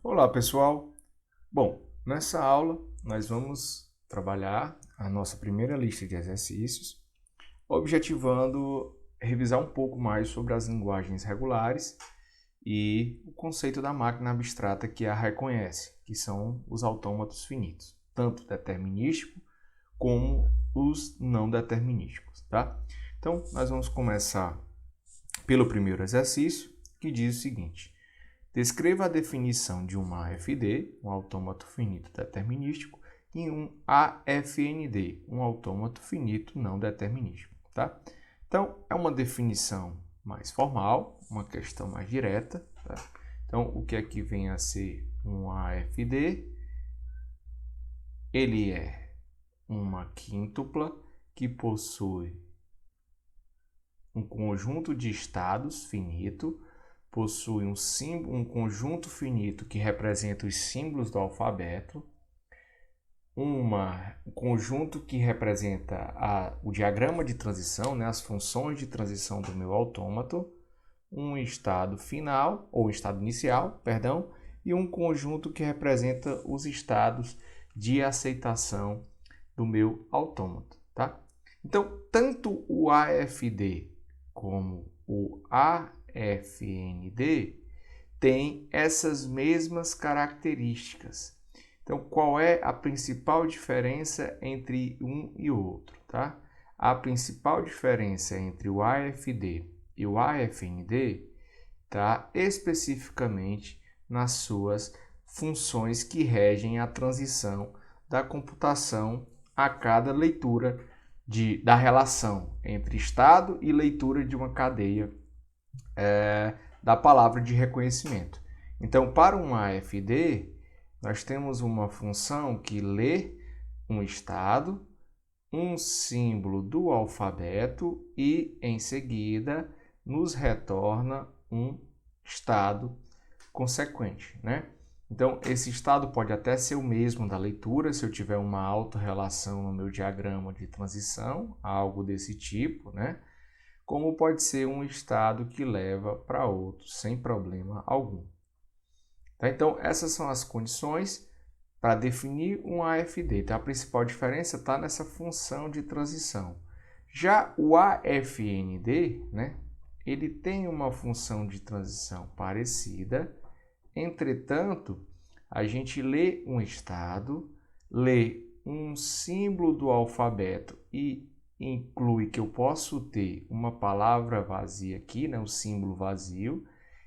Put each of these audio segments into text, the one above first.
Olá, pessoal! Bom, nessa aula nós vamos trabalhar a nossa primeira lista de exercícios, objetivando revisar um pouco mais sobre as linguagens regulares e o conceito da máquina abstrata que a reconhece, que são os autômatos finitos, tanto determinístico como os não determinísticos, tá? Então, nós vamos começar pelo primeiro exercício, que diz o seguinte: descreva a definição de um AFD, um autômato finito determinístico, e um AFND, um autômato finito não determinístico, tá? Então, é uma definição mais formal, uma questão mais direta, tá? Então, o que aqui vem a ser um AFD? Ele é uma quíntupla que possui um conjunto de estados finito, possui um conjunto finito que representa os símbolos do alfabeto, um conjunto que representa o diagrama de transição, né, as funções de transição do meu autômato, um estado final, ou estado inicial, perdão, e um conjunto que representa os estados de aceitação do meu autômato, tá? Então, tanto o AFD como o AFND têm essas mesmas características. Então, qual é a principal diferença entre um e outro, tá? A principal diferença entre o AFD e o AFND está especificamente nas suas funções que regem a transição da computação a cada leitura da relação entre estado e leitura de uma cadeia da palavra de reconhecimento. Então, para um AFD, nós temos uma função que lê um estado, um símbolo do alfabeto e, em seguida, nos retorna um estado consequente, né? Então, esse estado pode até ser o mesmo da leitura, se eu tiver uma autorrelação no meu diagrama de transição, algo desse tipo, né? Como pode ser um estado que leva para outro, sem problema algum. Tá? Então, essas são as condições para definir um AFD. Então, a principal diferença está nessa função de transição. Já o AFND, né, ele tem uma função de transição parecida, entretanto, a gente lê um estado, lê um símbolo do alfabeto e inclui que eu posso ter uma palavra vazia aqui, né, o símbolo vazio,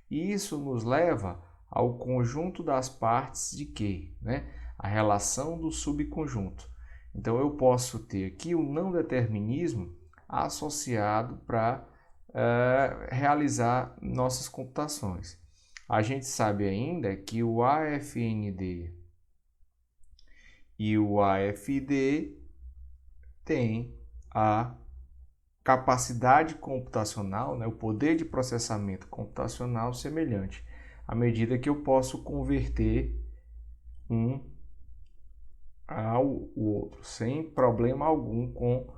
e isso nos leva ao conjunto das partes de quê? Né? A relação do subconjunto. Então, eu posso ter aqui o não determinismo associado para realizar nossas computações. A gente sabe ainda que o AFND e o AFD têm a capacidade computacional, né, o poder de processamento computacional semelhante, à medida que eu posso converter um ao outro, sem problema algum com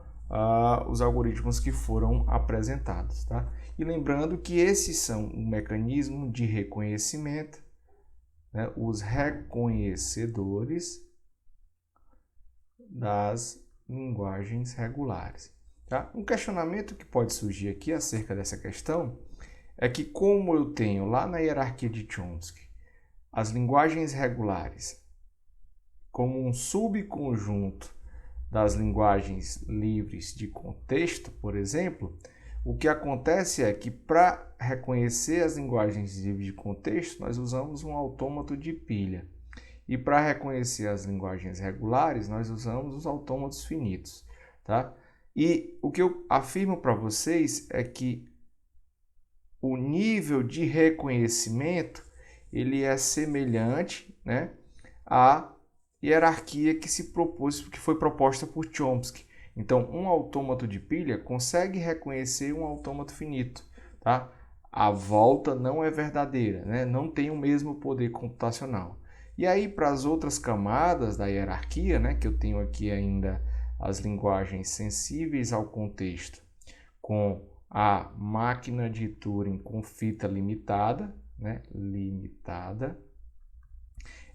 os algoritmos que foram apresentados. Tá? E lembrando que esses são um mecanismo de reconhecimento, né, os reconhecedores das linguagens regulares. Tá? Um questionamento que pode surgir aqui acerca dessa questão é que, como eu tenho lá na hierarquia de Chomsky as linguagens regulares como um subconjunto das linguagens livres de contexto, por exemplo, o que acontece é que, para reconhecer as linguagens livres de contexto, nós usamos um autômato de pilha. E para reconhecer as linguagens regulares, nós usamos os autômatos finitos. Tá? E o que eu afirmo para vocês é que o nível de reconhecimento ele é semelhante, né, à hierarquia que se propôs, que foi proposta por Chomsky. Então, um autômato de pilha consegue reconhecer um autômato finito, tá? A volta não é verdadeira, né? Não tem o mesmo poder computacional. E aí, para as outras camadas da hierarquia, né, que eu tenho aqui ainda as linguagens sensíveis ao contexto, com a máquina de Turing com fita limitada, né, limitada,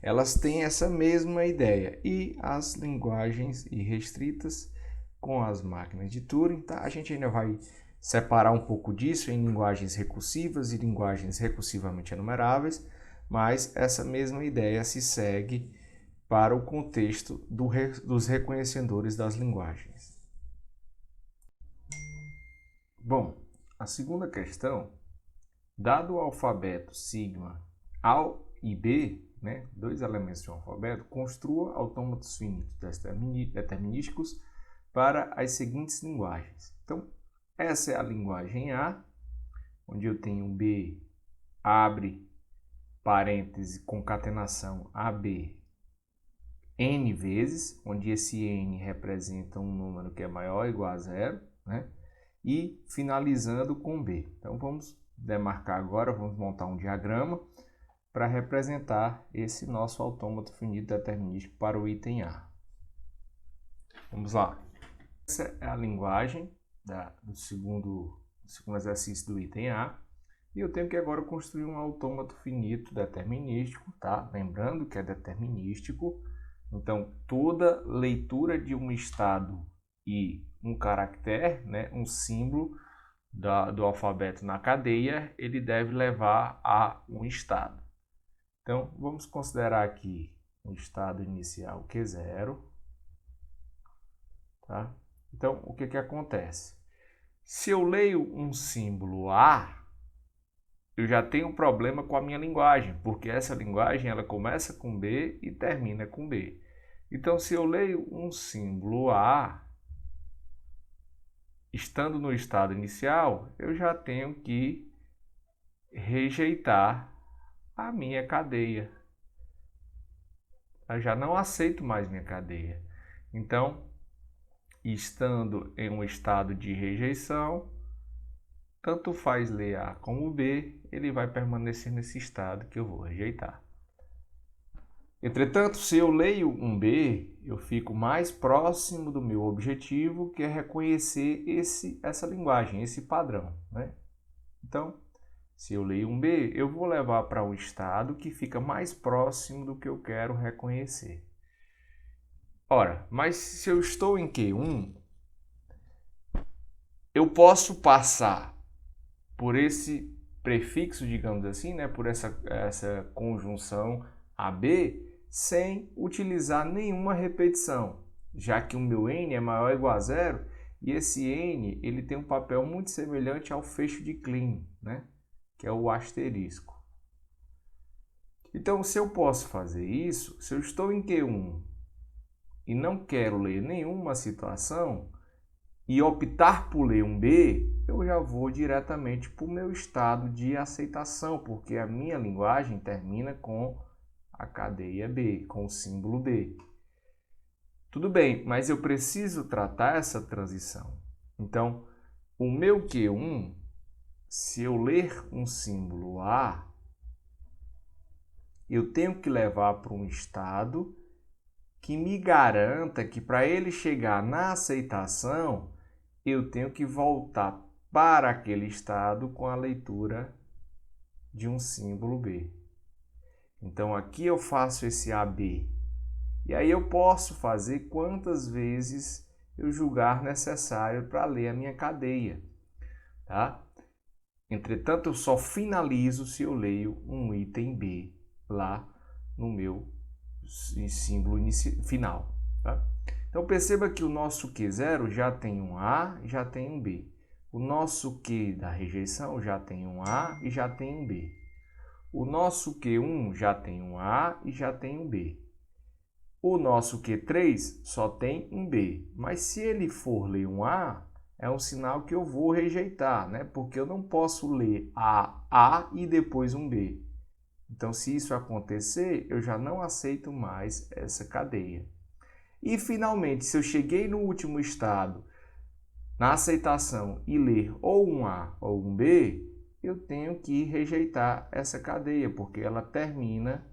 elas têm essa mesma ideia. E as linguagens irrestritas com as máquinas de Turing, tá? A gente ainda vai separar um pouco disso em linguagens recursivas e linguagens recursivamente enumeráveis, mas essa mesma ideia se segue para o contexto dos reconhecedores das linguagens. Bom, a segunda questão, dado o alfabeto sigma A e B, né, dois elementos de um alfabeto, construa autômatos finitos determinísticos para as seguintes linguagens. Então, essa é a linguagem A, onde eu tenho B, abre parêntese, concatenação AB, N vezes, onde esse N representa um número que é maior ou igual a zero, né? E finalizando com B. Então vamos demarcar agora, vamos montar um diagrama para representar esse nosso autômato finito determinístico para o item A. Vamos lá. Essa é a linguagem do segundo exercício do item A. E eu tenho que agora construir um autômato finito determinístico, tá? Lembrando que é determinístico. Então, toda leitura de um estado e um caractere, né, um símbolo do alfabeto na cadeia, ele deve levar a um estado. Então, vamos considerar aqui um estado inicial Q0. Tá? Então, o que acontece? Se eu leio um símbolo A, eu já tenho um problema com a minha linguagem, porque essa linguagem ela começa com B e termina com B. Então, se eu leio um símbolo A, estando no estado inicial, eu já tenho que rejeitar a minha cadeia. Eu já não aceito mais minha cadeia. Então, estando em um estado de rejeição, tanto faz ler A como B, ele vai permanecer nesse estado que eu vou rejeitar. Entretanto, se eu leio um B, eu fico mais próximo do meu objetivo, que é reconhecer essa linguagem, esse padrão, né? Então, se eu leio um B, eu vou levar para um estado que fica mais próximo do que eu quero reconhecer. Ora, mas se eu estou em Q1, eu posso passar por esse prefixo, digamos assim, né, por essa conjunção AB, sem utilizar nenhuma repetição, já que o meu N é maior ou igual a zero, e esse N ele tem um papel muito semelhante ao fecho de Kleene, né, que é o asterisco. Então, se eu posso fazer isso, se eu estou em Q1 e não quero ler nenhuma situação, e optar por ler um B, eu já vou diretamente para o meu estado de aceitação, porque a minha linguagem termina com a cadeia B, com o símbolo B. Tudo bem, mas eu preciso tratar essa transição. Então, o meu Q1, se eu ler um símbolo A, eu tenho que levar para um estado que me garanta que para ele chegar na aceitação, eu tenho que voltar para aquele estado com a leitura de um símbolo B. Então aqui eu faço esse AB. E aí eu posso fazer quantas vezes eu julgar necessário para ler a minha cadeia. Tá? Entretanto, eu só finalizo se eu leio um item B lá no meu símbolo final. Tá? Então perceba que o nosso Q0 já tem um A e já tem um B. O nosso Q da rejeição já tem um A e já tem um B. O nosso Q1 já tem um A e já tem um B. O nosso Q3 só tem um B. Mas se ele for ler um A, é um sinal que eu vou rejeitar, né? Porque eu não posso ler A e depois um B. Então, se isso acontecer, eu já não aceito mais essa cadeia. E, finalmente, se eu cheguei no último estado, na aceitação, e ler ou um A ou um B, eu tenho que rejeitar essa cadeia, porque ela termina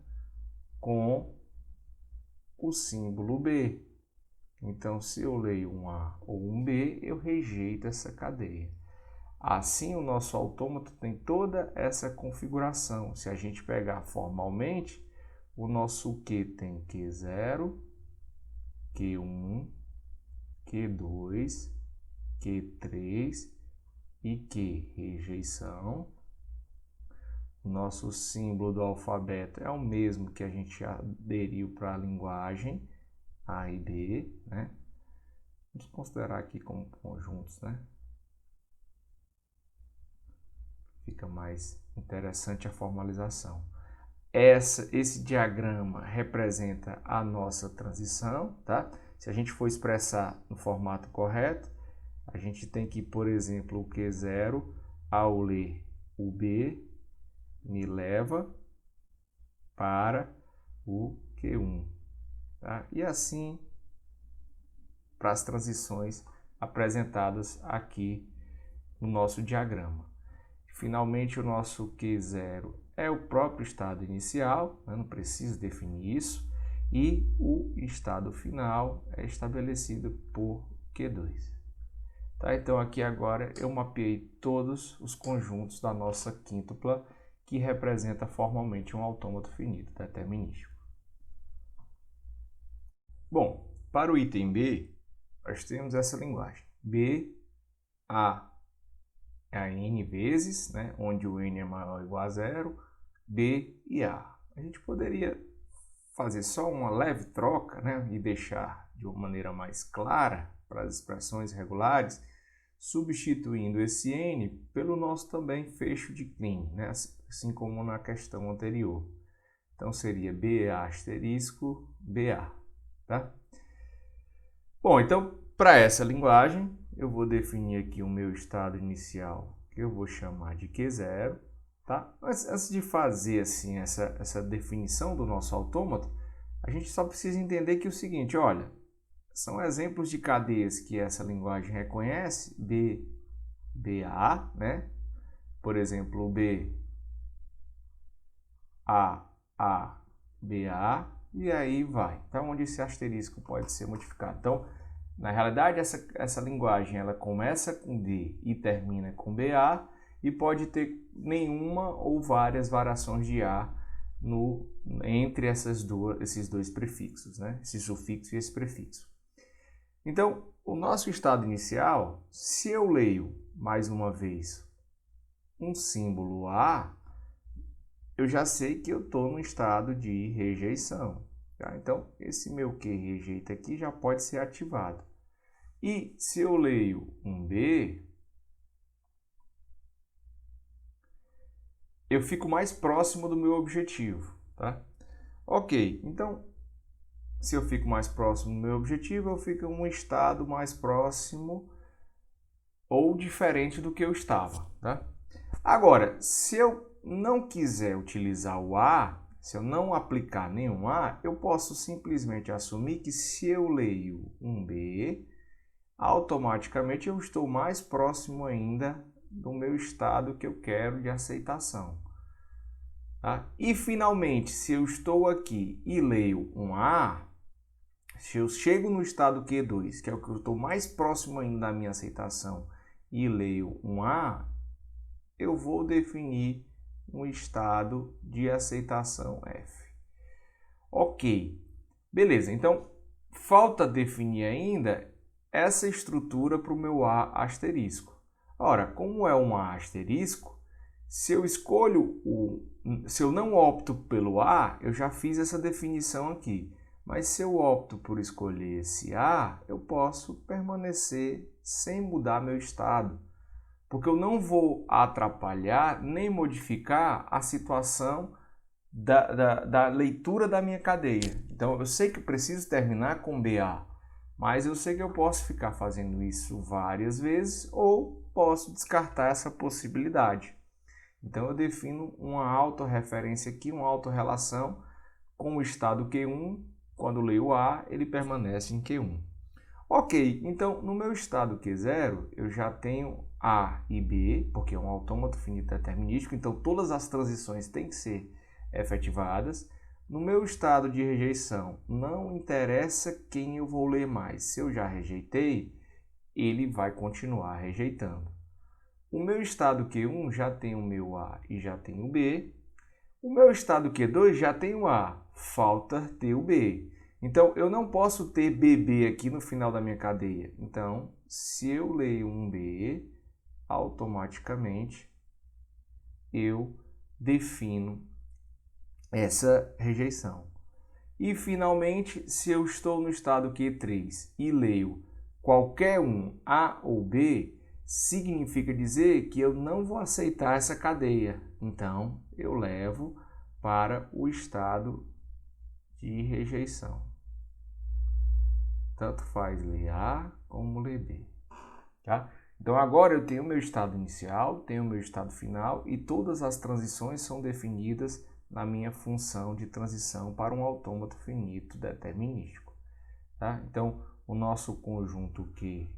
com o símbolo B. Então, se eu leio um A ou um B, eu rejeito essa cadeia. Assim, o nosso autômato tem toda essa configuração. Se a gente pegar formalmente, o nosso Q tem Q0, Q1, Q2, Q3 e Q rejeição. O nosso símbolo do alfabeto é o mesmo que a gente aderiu para a linguagem A e B, né? Vamos considerar aqui como conjuntos, né? Fica mais interessante a formalização. Esse diagrama representa a nossa transição, tá? Se a gente for expressar no formato correto, a gente tem que, por exemplo, o Q0, ao ler o B, me leva para o Q1. Tá? E assim para as transições apresentadas aqui no nosso diagrama. Finalmente, o nosso Q0 é o próprio estado inicial, né? Não preciso definir isso, e o estado final é estabelecido por Q2. Tá? Então, aqui agora eu mapeei todos os conjuntos da nossa quíntupla, que representa formalmente um autômato finito determinístico. Bom, para o item B, nós temos essa linguagem. B, A é a N vezes, né, onde o N é maior ou igual a zero, B e A. A gente poderia fazer só uma leve troca, né, e deixar de uma maneira mais clara para as expressões regulares, substituindo esse N pelo nosso também fecho de Kleene, né, assim como na questão anterior. Então seria BA asterisco BA. Tá? Bom, então para essa linguagem eu vou definir aqui o meu estado inicial, que eu vou chamar de Q0. Tá? Mas antes de fazer assim, essa definição do nosso autômato, a gente só precisa entender que é o seguinte, olha, são exemplos de cadeias que essa linguagem reconhece, B, BA, né? Por exemplo, B, A, BA, e aí vai. Então, onde esse asterisco pode ser modificado. Então, na realidade, essa linguagem ela começa com D e termina com BA e pode ter nenhuma ou várias variações de A entre esses dois prefixos, né? Esse sufixo e esse prefixo. Então, o nosso estado inicial, se eu leio mais uma vez um símbolo A, eu já sei que eu estou no estado de rejeição. Tá? Então, esse meu Q rejeita aqui já pode ser ativado. E se eu leio um B, eu fico mais próximo do meu objetivo. Tá? Ok, então, se eu fico mais próximo do meu objetivo, eu fico em um estado mais próximo ou diferente do que eu estava. Tá? Agora, se eu não quiser utilizar o A, se eu não aplicar nenhum A, eu posso simplesmente assumir que se eu leio um B, automaticamente eu estou mais próximo ainda do meu estado que eu quero de aceitação. Tá? E finalmente, se eu estou aqui e leio um A, se eu chego no estado Q2, que é o que eu estou mais próximo ainda da minha aceitação, e leio um A, eu vou definir um estado de aceitação F. Ok, beleza, então falta definir ainda essa estrutura para o meu A asterisco. Ora, como é um A asterisco, se eu não opto pelo A, eu já fiz essa definição aqui. Mas se eu opto por escolher esse A, eu posso permanecer sem mudar meu estado. Porque eu não vou atrapalhar nem modificar a situação da leitura da minha cadeia. Então, eu sei que eu preciso terminar com BA, mas eu sei que eu posso ficar fazendo isso várias vezes ou posso descartar essa possibilidade. Então, eu defino uma autorreferência aqui, uma autorrelação com o estado Q1. Quando eu leio A, ele permanece em Q1. Ok, então no meu estado Q0 eu já tenho A e B, porque é um autômato finito determinístico, então todas as transições têm que ser efetivadas. No meu estado de rejeição, não interessa quem eu vou ler mais. Se eu já rejeitei, ele vai continuar rejeitando. O meu estado Q1 já tem o meu A e já tem o B. O meu estado Q2 já tem o A. falta ter o B. Então, eu não posso ter BB aqui no final da minha cadeia. Então, se eu leio um B, automaticamente eu defino essa rejeição. E, finalmente, se eu estou no estado Q3 e leio qualquer um, A ou B, significa dizer que eu não vou aceitar essa cadeia. Então, eu levo para o estado de rejeição. Tanto faz ler A como ler B. Tá? Então, agora eu tenho o meu estado inicial, tenho o meu estado final e todas as transições são definidas na minha função de transição para um autômato finito determinístico. Tá? Então, o nosso conjunto Q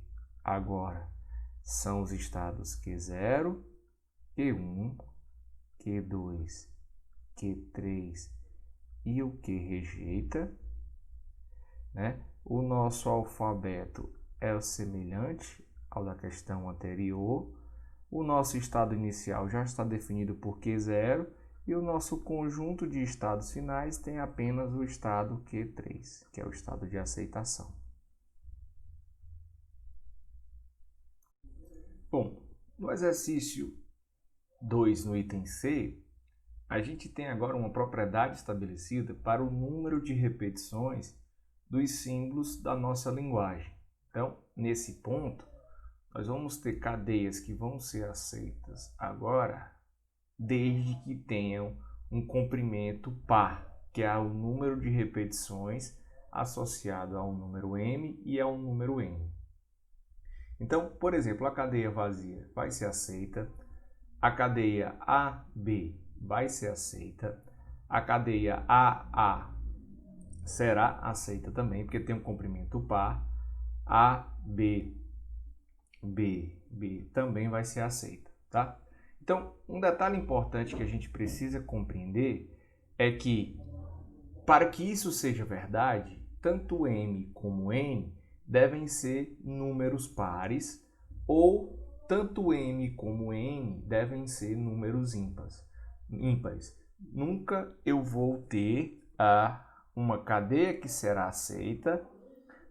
agora são os estados Q0, Q1, Q2, Q3 e o Q rejeita. Né? O nosso alfabeto é o semelhante ao da questão anterior. O nosso estado inicial já está definido por Q0 e o nosso conjunto de estados finais tem apenas o estado Q3, que é o estado de aceitação. Bom, no exercício 2, no item C, a gente tem agora uma propriedade estabelecida para o número de repetições dos símbolos da nossa linguagem. Então, nesse ponto, nós vamos ter cadeias que vão ser aceitas agora, desde que tenham um comprimento par, que é o número de repetições associado ao número m e ao número n. Então, por exemplo, a cadeia vazia vai ser aceita, a cadeia AB vai ser aceita, a cadeia AA será aceita também, porque tem um comprimento par, AB, B também vai ser aceita, tá? Então, um detalhe importante que a gente precisa compreender é que, para que isso seja verdade, tanto M como N devem ser números pares ou tanto M como N devem ser números ímpares. Nunca eu vou ter uma cadeia que será aceita,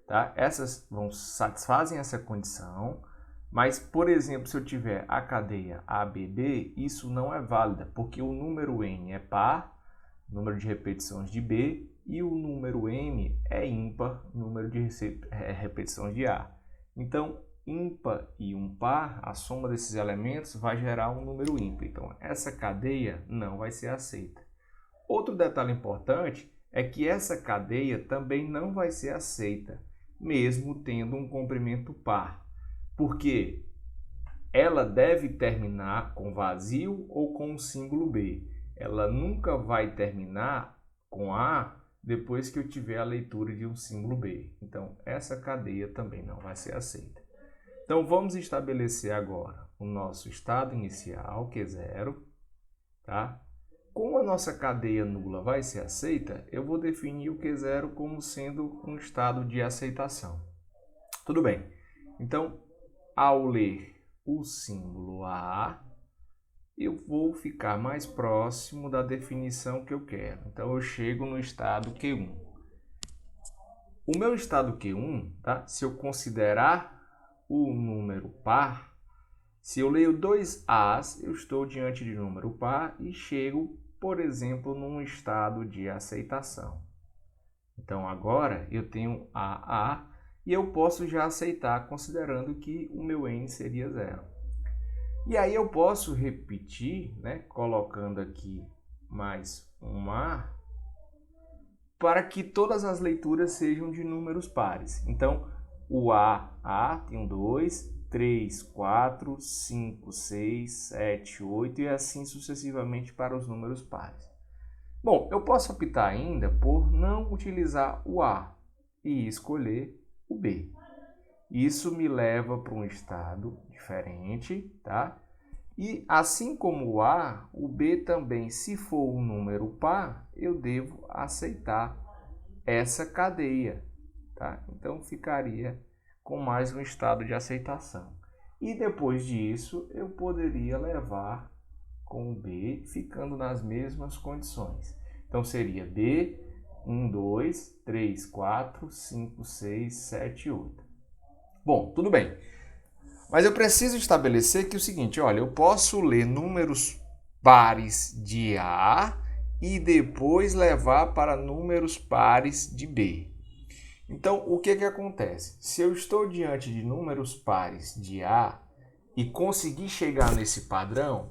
tá? Essas satisfazem essa condição. Mas, por exemplo, se eu tiver a cadeia ABB, isso não é válida, porque o número N é par, número de repetições de B, e o número M é ímpar, número de repetições de A. Então, ímpar e um par, a soma desses elementos vai gerar um número ímpar. Então, essa cadeia não vai ser aceita. Outro detalhe importante é que essa cadeia também não vai ser aceita, mesmo tendo um comprimento par. Porque ela deve terminar com vazio ou com o símbolo B. Ela nunca vai terminar com A depois que eu tiver a leitura de um símbolo B. Então, essa cadeia também não vai ser aceita. Então, vamos estabelecer agora o nosso estado inicial, que é 0. Tá? Como a nossa cadeia nula vai ser aceita, eu vou definir o Q0 como sendo um estado de aceitação. Tudo bem. Então, ao ler o símbolo A, eu vou ficar mais próximo da definição que eu quero. Então, eu chego no estado Q1. O meu estado Q1, tá? Se eu considerar o número par, se eu leio dois As, eu estou diante de número par e chego, por exemplo, num estado de aceitação. Então, agora eu tenho AA e eu posso já aceitar, considerando que o meu N seria 0. E aí eu posso repetir, né, colocando aqui mais um A, para que todas as leituras sejam de números pares. Então, o A tem um 2, 3, 4, 5, 6, 7, 8 e assim sucessivamente para os números pares. Bom, eu posso optar ainda por não utilizar o A e escolher o B. Isso me leva para um estado diferente, tá? E assim como o A, o B também, se for um número par, eu devo aceitar essa cadeia, tá? Então ficaria com mais um estado de aceitação. E depois disso, eu poderia levar com o B, ficando nas mesmas condições. Então seria B 1, 2, 3, 4, 5, 6, 7, 8. Bom, tudo bem. Mas eu preciso estabelecer que é o seguinte, olha, eu posso ler números pares de A e depois levar para números pares de B. Então, o que acontece? Se eu estou diante de números pares de A e conseguir chegar nesse padrão,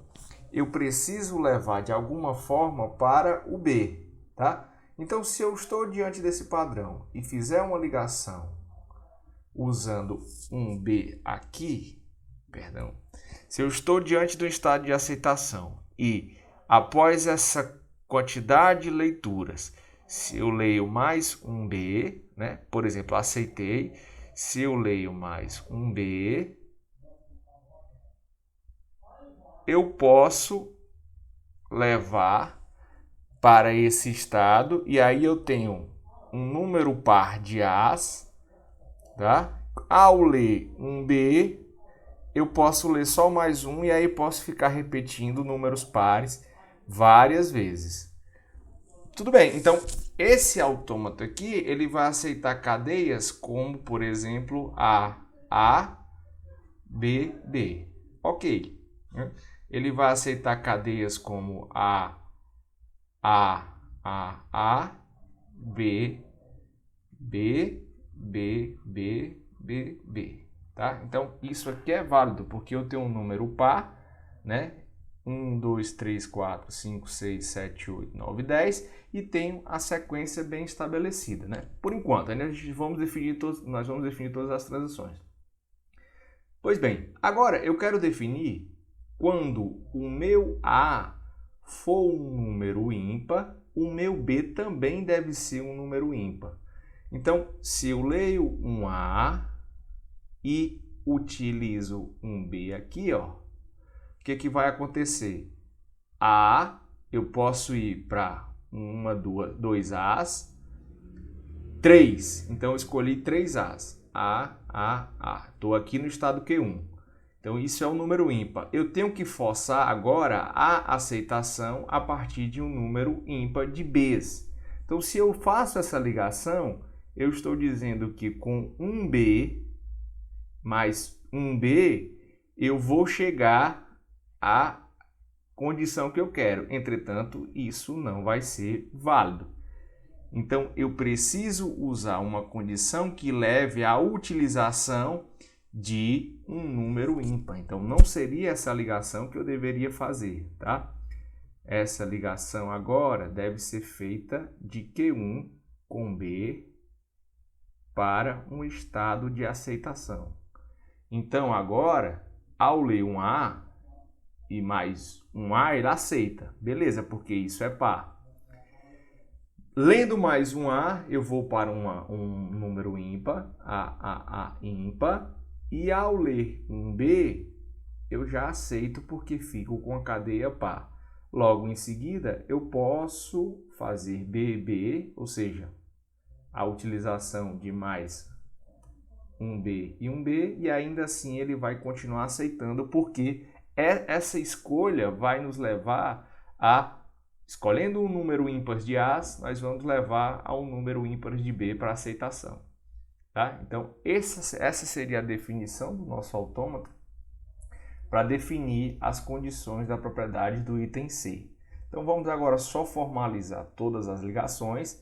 eu preciso levar de alguma forma para o B, tá? Então, se eu estou diante desse padrão e fizer uma ligação usando um B aqui, perdão, se eu estou diante do estado de aceitação e após essa quantidade de leituras, se eu leio mais um B, né? Por exemplo, aceitei, se eu leio mais um B, eu posso levar para esse estado e aí eu tenho um número par de A's, tá? Ao ler um B, eu posso ler só mais um e aí posso ficar repetindo números pares várias vezes. Tudo bem, então esse autômato aqui, ele vai aceitar cadeias como, por exemplo, A, B, B. Ok. Ele vai aceitar cadeias como A, B, B, B, B, B, B. Tá? Então, isso aqui é válido, porque eu tenho um número par, né? 1, 2, 3, 4, 5, 6, 7, 8, 9, 10 e tenho a sequência bem estabelecida, né? Por enquanto, ainda nós vamos definir todas as transições. Pois bem, agora eu quero definir quando o meu A for um número ímpar, o meu B também deve ser um número ímpar. Então, se eu leio um A e utilizo um B aqui, ó, o que vai acontecer? A, eu posso ir para dois A's, 3. Então, eu escolhi 3 A's. A. Estou aqui no estado Q1. Então, isso é um número ímpar. Eu tenho que forçar agora a aceitação a partir de um número ímpar de B's. Então, se eu faço essa ligação, eu estou dizendo que com um B mais um B, eu vou chegar à condição que eu quero. Entretanto, isso não vai ser válido. Então, eu preciso usar uma condição que leve à utilização de um número ímpar. Então, não seria essa ligação que eu deveria fazer, tá? Essa ligação agora deve ser feita de Q1 com B para um estado de aceitação. Então, agora, ao ler um A e mais um A, ele aceita. Beleza, porque isso é par. Lendo mais um A, eu vou para um número ímpar, A ímpar, e ao ler um B, eu já aceito porque fico com a cadeia par. Logo em seguida, eu posso fazer BB, ou seja, a utilização de mais um B e um B, e ainda assim ele vai continuar aceitando, porque essa escolha vai nos levar a, escolhendo um número ímpar de A's, nós vamos levar a um número ímpar de B para aceitação. Tá? Então, essa seria a definição do nosso autômato para definir as condições da propriedade do item C. Então, vamos agora só formalizar todas as ligações.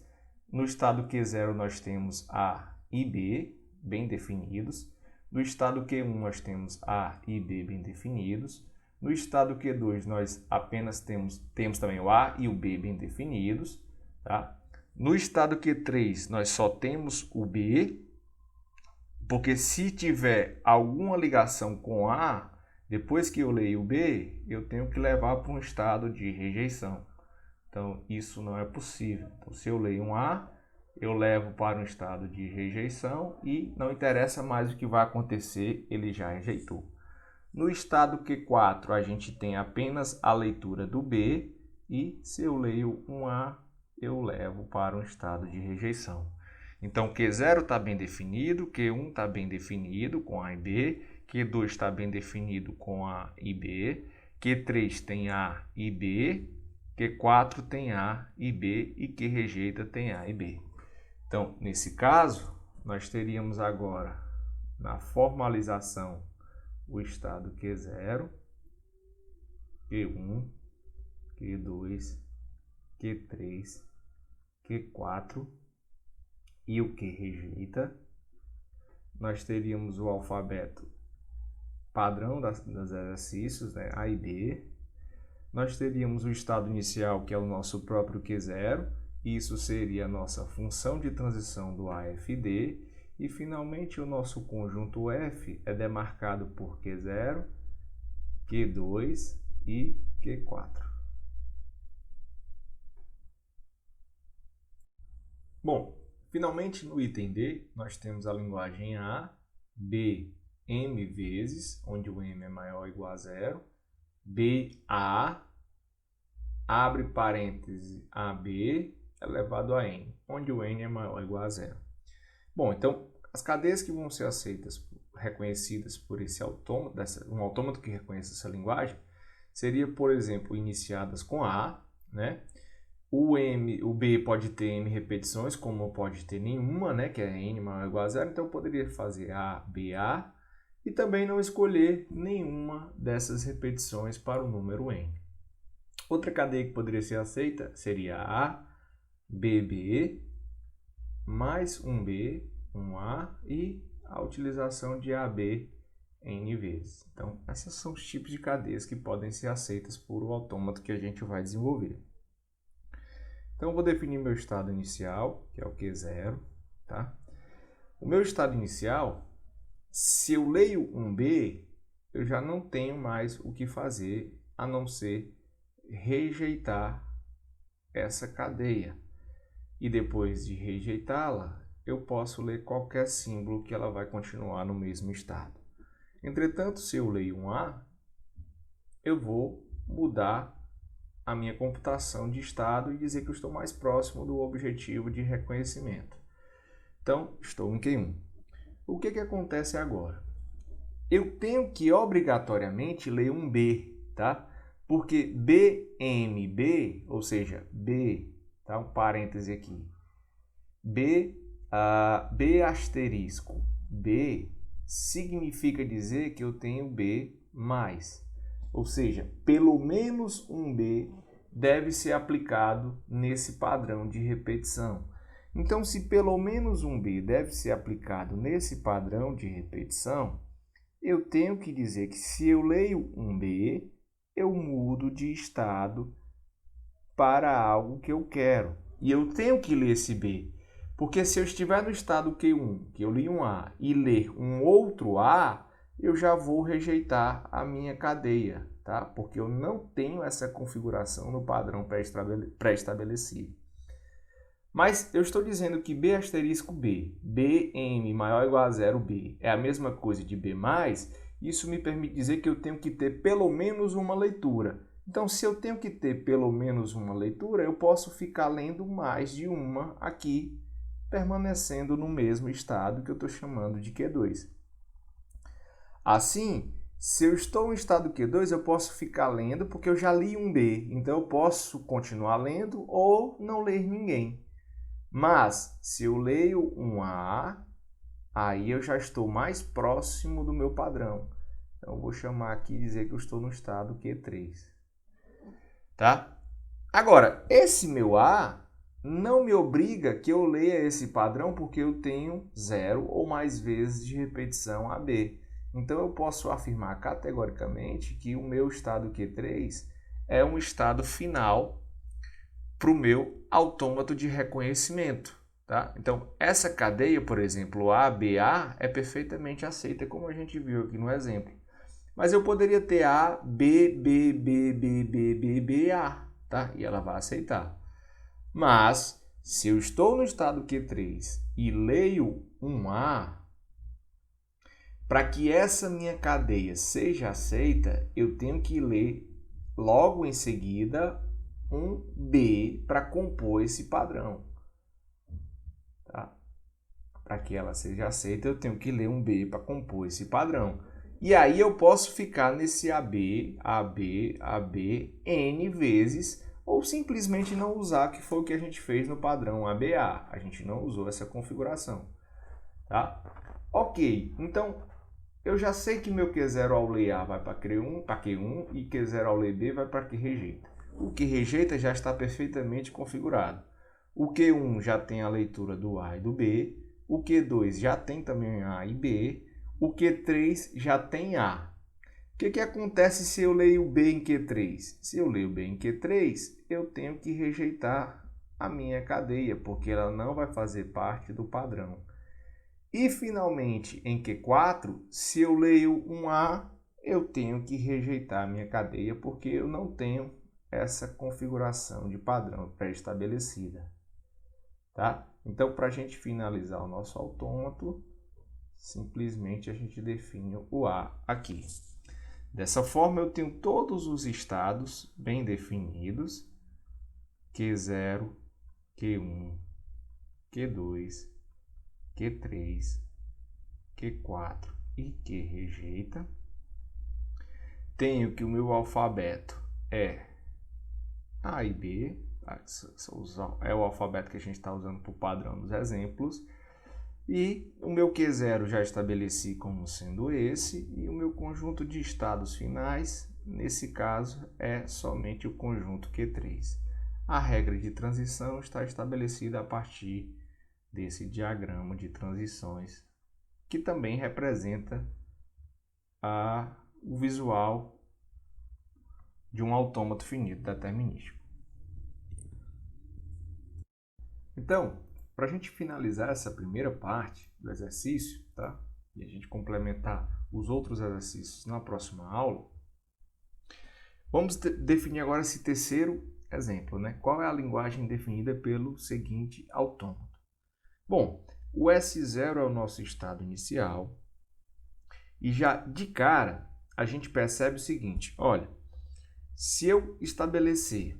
No estado Q0 nós temos A e B bem definidos. No estado Q1 nós temos A e B bem definidos. No estado Q2 nós apenas temos também o A e o B bem definidos. Tá? No estado Q3 nós só temos o B, porque se tiver alguma ligação com A, depois que eu leio o B, eu tenho que levar para um estado de rejeição. Então, isso não é possível. Então, se eu leio um A, eu levo para um estado de rejeição e não interessa mais o que vai acontecer, ele já rejeitou. No estado Q4, a gente tem apenas a leitura do B e se eu leio um A, eu levo para um estado de rejeição. Então, Q0 está bem definido, Q1 está bem definido com A e B, Q2 está bem definido com A e B, Q3 tem A e B, Q4 tem A e B e Q rejeita tem A e B. Então, nesse caso, nós teríamos agora, na formalização, o estado Q0, Q1, Q2, Q3, Q4 e o Q rejeita. Nós teríamos o alfabeto padrão dos exercícios, né, A e B. Nós teríamos o estado inicial, que é o nosso próprio Q0. Isso seria a nossa função de transição do AFD. E, finalmente, o nosso conjunto F é demarcado por Q0, Q2 e Q4. Bom, finalmente, no item D, nós temos a linguagem A, B, M vezes, onde o M é maior ou igual a zero, BA, abre parêntese, AB, elevado a N, onde o N é maior ou igual a zero. Bom, então, as cadeias que vão ser aceitas, reconhecidas por esse autômato, um autômato que reconhece essa linguagem, seria, por exemplo, iniciadas com A, né? O B pode ter N repetições, como pode ter nenhuma, né? Que é N maior ou igual a zero, então eu poderia fazer A, BA, e também não escolher nenhuma dessas repetições para o número N. Outra cadeia que poderia ser aceita seria A, BB, mais um B, um A e a utilização de AB N vezes. Então, esses são os tipos de cadeias que podem ser aceitas por o autômato que a gente vai desenvolver. Então, eu vou definir meu estado inicial, que é o Q0, tá? O meu estado inicial, se eu leio um B, eu já não tenho mais o que fazer a não ser rejeitar essa cadeia. E depois de rejeitá-la, eu posso ler qualquer símbolo que ela vai continuar no mesmo estado. Entretanto, se eu leio um A, eu vou mudar a minha computação de estado e dizer que eu estou mais próximo do objetivo de reconhecimento. Então, estou em Q1. O que acontece agora? Eu tenho que obrigatoriamente ler um B, tá? Porque BMB, ou seja, B, tá? Um parêntese aqui. B asterisco B significa dizer que eu tenho B mais. Ou seja, pelo menos um B deve ser aplicado nesse padrão de repetição. Então, se pelo menos um B deve ser aplicado nesse padrão de repetição, eu tenho que dizer que se eu leio um B, eu mudo de estado para algo que eu quero. E eu tenho que ler esse B. Porque se eu estiver no estado Q1, que eu li um A, e ler um outro A, eu já vou rejeitar a minha cadeia, tá? Porque eu não tenho essa configuração no padrão pré-estabelecido. Mas eu estou dizendo que B asterisco B, BM maior ou igual a zero B, é a mesma coisa de B+, isso me permite dizer que eu tenho que ter pelo menos uma leitura. Então, se eu tenho que ter pelo menos uma leitura, eu posso ficar lendo mais de uma aqui, permanecendo no mesmo estado que eu estou chamando de Q2. Assim, se eu estou no estado Q2, eu posso ficar lendo porque eu já li um B. Então, eu posso continuar lendo ou não ler ninguém. Mas, se eu leio um A, aí eu já estou mais próximo do meu padrão. Então, eu vou chamar aqui e dizer que eu estou no estado Q3. Tá? Agora, esse meu A não me obriga que eu leia esse padrão porque eu tenho 0 ou mais vezes de repetição AB. Então, eu posso afirmar categoricamente que o meu estado Q3 é um estado final para o meu autômato de reconhecimento. Tá? Então, essa cadeia, por exemplo, ABA, é perfeitamente aceita, como a gente viu aqui no exemplo. Mas eu poderia ter A, B, B, B, B, B, B, B, A, tá? E ela vai aceitar. Mas, se eu estou no estado Q3 e leio um A, para que essa minha cadeia seja aceita, eu tenho que ler logo em seguida um B para compor esse padrão. Tá? Para que ela seja aceita, eu tenho que ler um B para compor esse padrão. E aí eu posso ficar nesse AB, AB, AB, N vezes, ou simplesmente não usar, que foi o que a gente fez no padrão ABA. A gente não usou essa configuração, tá? Ok, então eu já sei que meu Q0 ao ler A vai para Q1 e Q0 ao ler B vai para que rejeita. O que rejeita já está perfeitamente configurado. O Q1 já tem a leitura do A e do B, o Q2 já tem também A e B, o Q3 já tem A. O que acontece se eu leio B em Q3? Se eu leio B em Q3, eu tenho que rejeitar a minha cadeia, porque ela não vai fazer parte do padrão. E, finalmente, em Q4, se eu leio um A, eu tenho que rejeitar a minha cadeia, porque eu não tenho essa configuração de padrão pré-estabelecida. Tá? Então, para a gente finalizar o nosso autômato, simplesmente a gente define o A aqui. Dessa forma, eu tenho todos os estados bem definidos, Q0, Q1, Q2, Q3, Q4 e Q rejeita. Tenho que o meu alfabeto é A e B, é o alfabeto que a gente está usando para o padrão dos exemplos. E o meu Q0 já estabeleci como sendo esse, e o meu conjunto de estados finais, nesse caso, é somente o conjunto Q3. A regra de transição está estabelecida a partir desse diagrama de transições, que também representa o visual de um autômato finito determinístico. Então, para a gente finalizar essa primeira parte do exercício, tá? E a gente complementar os outros exercícios na próxima aula, vamos definir agora esse terceiro exemplo, né? Qual é a linguagem definida pelo seguinte autômato? Bom, o S0 é o nosso estado inicial, e já de cara a gente percebe o seguinte, olha, se eu estabelecer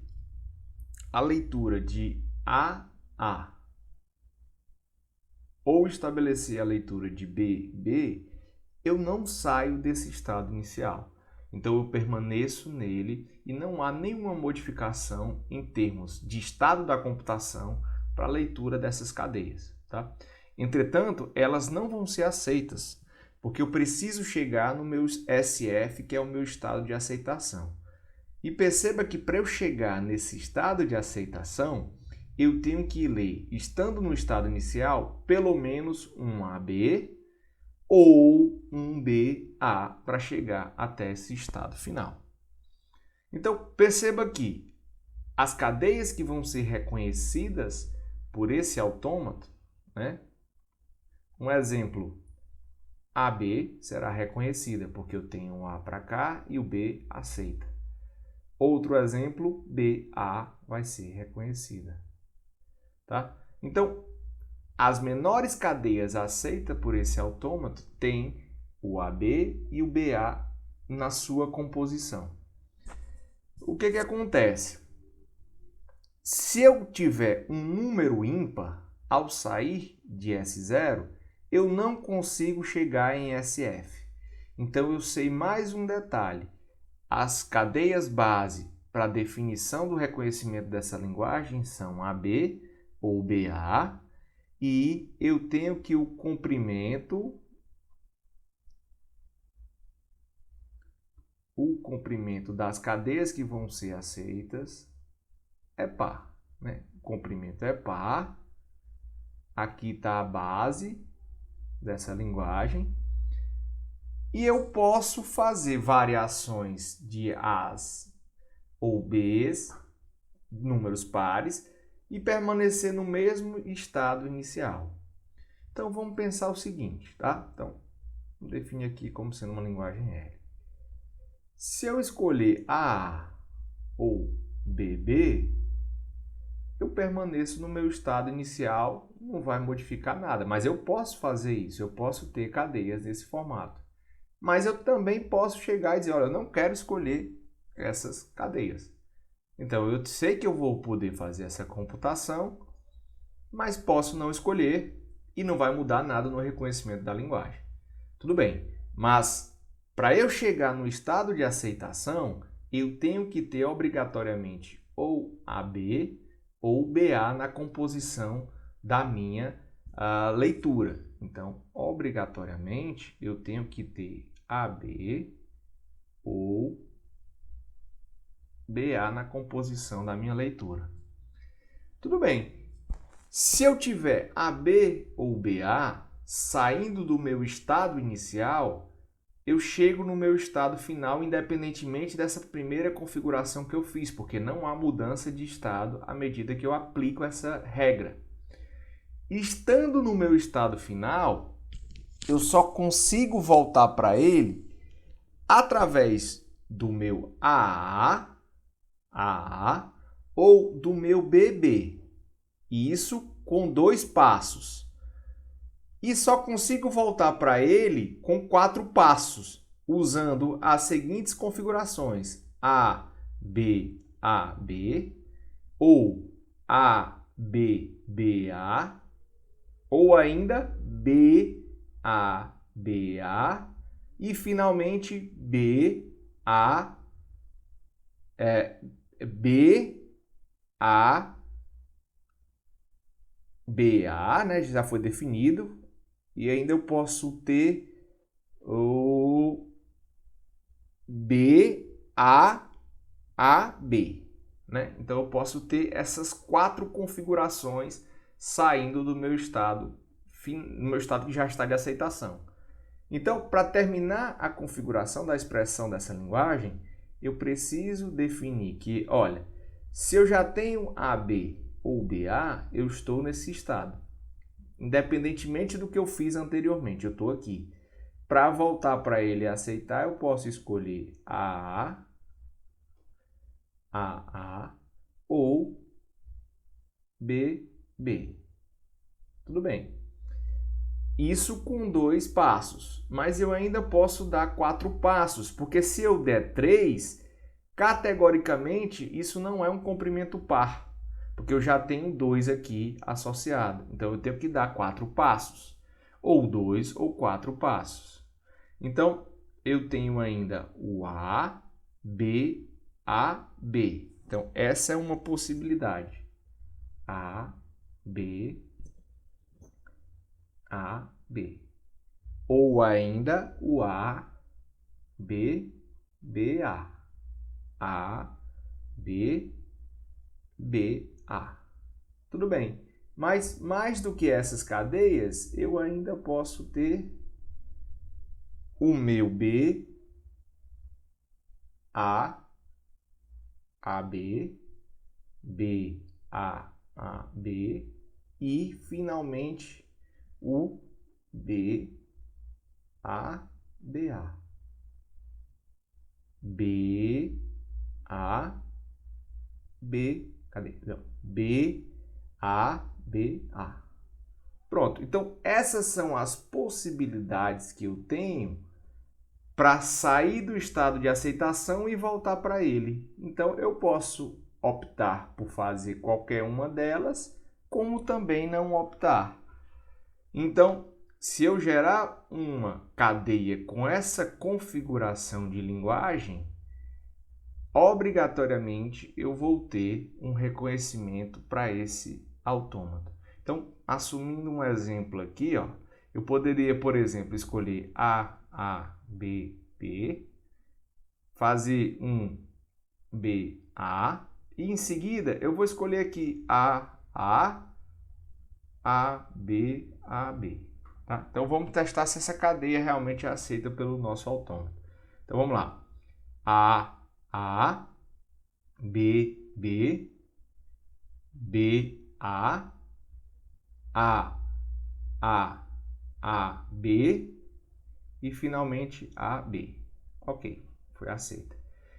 a leitura de A, ou estabelecer a leitura de B, B, eu não saio desse estado inicial. Então eu permaneço nele e não há nenhuma modificação em termos de estado da computação para a leitura dessas cadeias. Tá? Entretanto, elas não vão ser aceitas, porque eu preciso chegar no meu SF, que é o meu estado de aceitação. E perceba que para eu chegar nesse estado de aceitação, eu tenho que ler, estando no estado inicial, pelo menos um AB ou um BA para chegar até esse estado final. Então, perceba que as cadeias que vão ser reconhecidas por esse autômato, né? Um exemplo, AB será reconhecida, porque eu tenho um A para cá e o B aceita. Outro exemplo, BA vai ser reconhecida. Tá? Então, as menores cadeias aceitas por esse autômato têm o AB e o BA na sua composição. O que acontece? Se eu tiver um número ímpar, ao sair de S0, eu não consigo chegar em SF. Então, eu sei mais um detalhe. As cadeias base para a definição do reconhecimento dessa linguagem são AB ou BA, e eu tenho que o comprimento das cadeias que vão ser aceitas é par. Né? O comprimento é par. Aqui está a base dessa linguagem. E eu posso fazer variações de A's ou B's, números pares, e permanecer no mesmo estado inicial. Então, vamos pensar o seguinte, tá? Então, vou definir aqui como sendo uma linguagem L. Se eu escolher AA ou BB, eu permaneço no meu estado inicial, não vai modificar nada. Mas eu posso fazer isso, eu posso ter cadeias desse formato. Mas eu também posso chegar e dizer, olha, eu não quero escolher essas cadeias. Então, eu sei que eu vou poder fazer essa computação, mas posso não escolher e não vai mudar nada no reconhecimento da linguagem. Tudo bem, mas para eu chegar no estado de aceitação, eu tenho que ter obrigatoriamente ou AB ou BA na composição da minha leitura. Então, obrigatoriamente, eu tenho que ter AB ou BA na composição da minha leitura. Tudo bem. Se eu tiver AB ou BA saindo do meu estado inicial, eu chego no meu estado final independentemente dessa primeira configuração que eu fiz, porque não há mudança de estado à medida que eu aplico essa regra. Estando no meu estado final, eu só consigo voltar para ele através do meu AA ou do meu BB. E isso com 2 passos. E só consigo voltar para ele com 4 passos, usando as seguintes configurações: A, B, A, B, ou A, B, B, A, ou ainda B, A, B, A, e finalmente B, A, B, A, BA, né? Já foi definido. E ainda eu posso ter o BAAB, né? Então eu posso ter essas 4 configurações saindo do meu estado, no meu estado que já está de aceitação. Então, para terminar a configuração da expressão dessa linguagem, eu preciso definir que, olha, se eu já tenho AB ou BA, eu estou nesse estado. Independentemente do que eu fiz anteriormente, eu estou aqui. Para voltar para ele e aceitar, eu posso escolher AA ou BB. Tudo bem. Isso com 2 passos, mas eu ainda posso dar 4 passos, porque se eu der 3, categoricamente isso não é um comprimento par. Porque eu já tenho 2 aqui associado. Então, eu tenho que dar 4 passos. Ou 2 ou 4 passos. Então, eu tenho ainda o A, B, A, B. Então, essa é uma possibilidade. A, B, A, B. Ou ainda o A, B, B, A. A, B, B, A. Tudo bem, mas mais do que essas cadeias, eu ainda posso ter o meu B, A, AB, B, A, B e, finalmente, o B, A, BA. B, A, B, cadê? Não, B, A, B, A. Pronto, então essas são as possibilidades que eu tenho para sair do estado de aceitação e voltar para ele. Então eu posso optar por fazer qualquer uma delas, como também não optar. Então, se eu gerar uma cadeia com essa configuração de linguagem, obrigatoriamente eu vou ter um reconhecimento para esse autômato. Então, assumindo um exemplo aqui, ó, eu poderia, por exemplo, escolher A, B, B, fazer um B, A, e em seguida eu vou escolher aqui A, B, B. Tá? Então, vamos testar se essa cadeia realmente é aceita pelo nosso autômato. Então, vamos lá. A, B, B, B, A, B e finalmente A, B. Ok, foi aceita.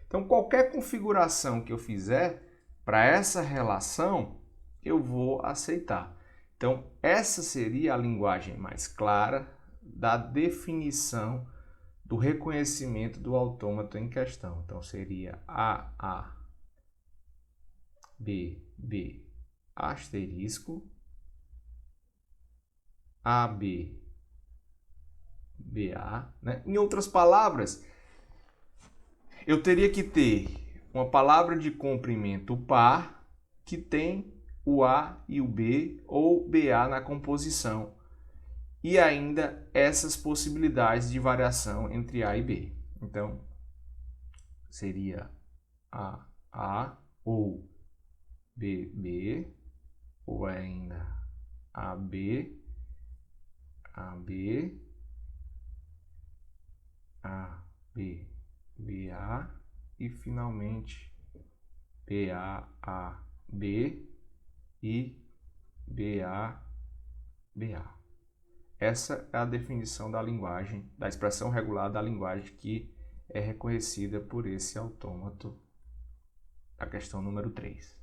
Então, qualquer configuração que eu fizer para essa relação, eu vou aceitar. Então, essa seria a linguagem mais clara da definição do reconhecimento do autômato em questão. Então, seria A, B, B, asterisco, AB, BA, né? Em outras palavras, eu teria que ter uma palavra de comprimento par que tem o A e o B ou BA na composição. E ainda essas possibilidades de variação entre A e B. Então, seria A ou BB, ou ainda AB, BA e finalmente BAB e BA. Essa é a definição da linguagem, da expressão regular da linguagem que é reconhecida por esse autômato, a questão número 3.